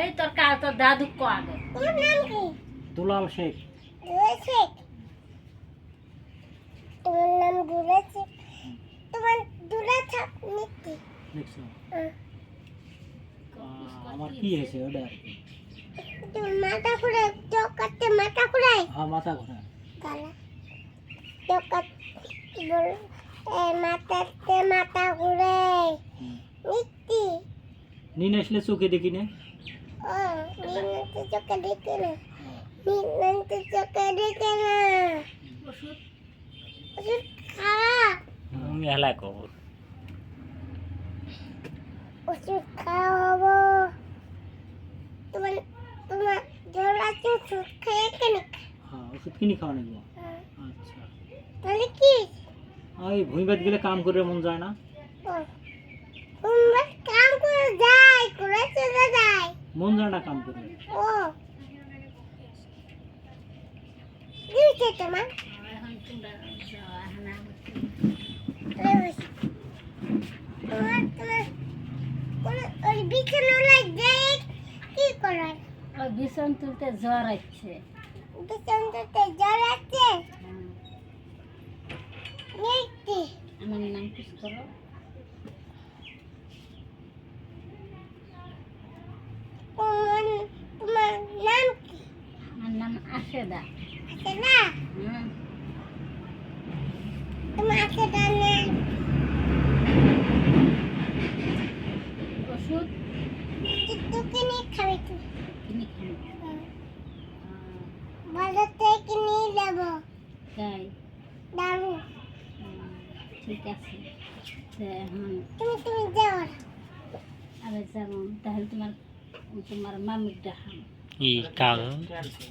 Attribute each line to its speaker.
Speaker 1: এই তোর কাল তোর দাদু কো আগে
Speaker 2: তোমার নাম কি?
Speaker 3: দুলাল শেখ।
Speaker 2: দুলাল শেখ। তোমার নাম দুলাল শেখ। তোমার দুলাল শেখ নাকি?
Speaker 3: দেখছো
Speaker 2: হুম।
Speaker 3: আমার কি হয়েছে ওটা আর কি?
Speaker 2: তোমার মাথা ঘুরে চোখ কাটতে মাথা ঘুরায়
Speaker 3: হ্যাঁ মাথা ঘোরা।
Speaker 2: গালা চোখ কাটতে বল মাথাতে মাথা ঘুরে নিতি
Speaker 3: নিন আসলে চোখে দেখি না।
Speaker 2: ও নিতে চোখে দেখে না নিতে চোখে দেখে না
Speaker 1: ওষুধ
Speaker 2: ওষুধ খাওয়া
Speaker 4: মেলা কবর
Speaker 2: ওষুধ খাওয়াবো তোমার তোমার জ্বর আছে ওষুধ খেয়ে কেন
Speaker 3: হ্যাঁ ওষুধ কিনে খাওয়া নেব। আচ্ছা
Speaker 2: তাহলে কি
Speaker 3: ওই ভূমিবাদ গেলে কাম করে মন যায় না।
Speaker 2: ও তোমরা কাম করে যায় করে চলে যায়
Speaker 3: মন যায় না কাম করে।
Speaker 2: ও দিয়েছে তোমার
Speaker 1: এখন তোমরা এখন
Speaker 2: তোমার তোমার কোনো ওই বিছানা লাগে কি করার
Speaker 1: ওই বিছন তুলতে জ্বর আসছে
Speaker 2: বিছানাতে জ্বর আছে নেই
Speaker 1: আমার নাম কিছু করো
Speaker 2: তোমার তোমার নাম কি
Speaker 1: আমার নাম আশেদা
Speaker 2: আছে না তোমার আছে না
Speaker 1: ওষুধ
Speaker 2: তুই কিনে খাবে তুই
Speaker 1: কিনে খাবো
Speaker 2: বাজার থেকে নিয়ে যাবো
Speaker 1: তাই
Speaker 2: দারু
Speaker 1: ঠিক আছে তো এখন
Speaker 2: তুমি যাও
Speaker 1: আবার যাবো তাহলে তোমার তোমার মামির দেখাম
Speaker 4: ই কাল
Speaker 3: ঠিক আছে।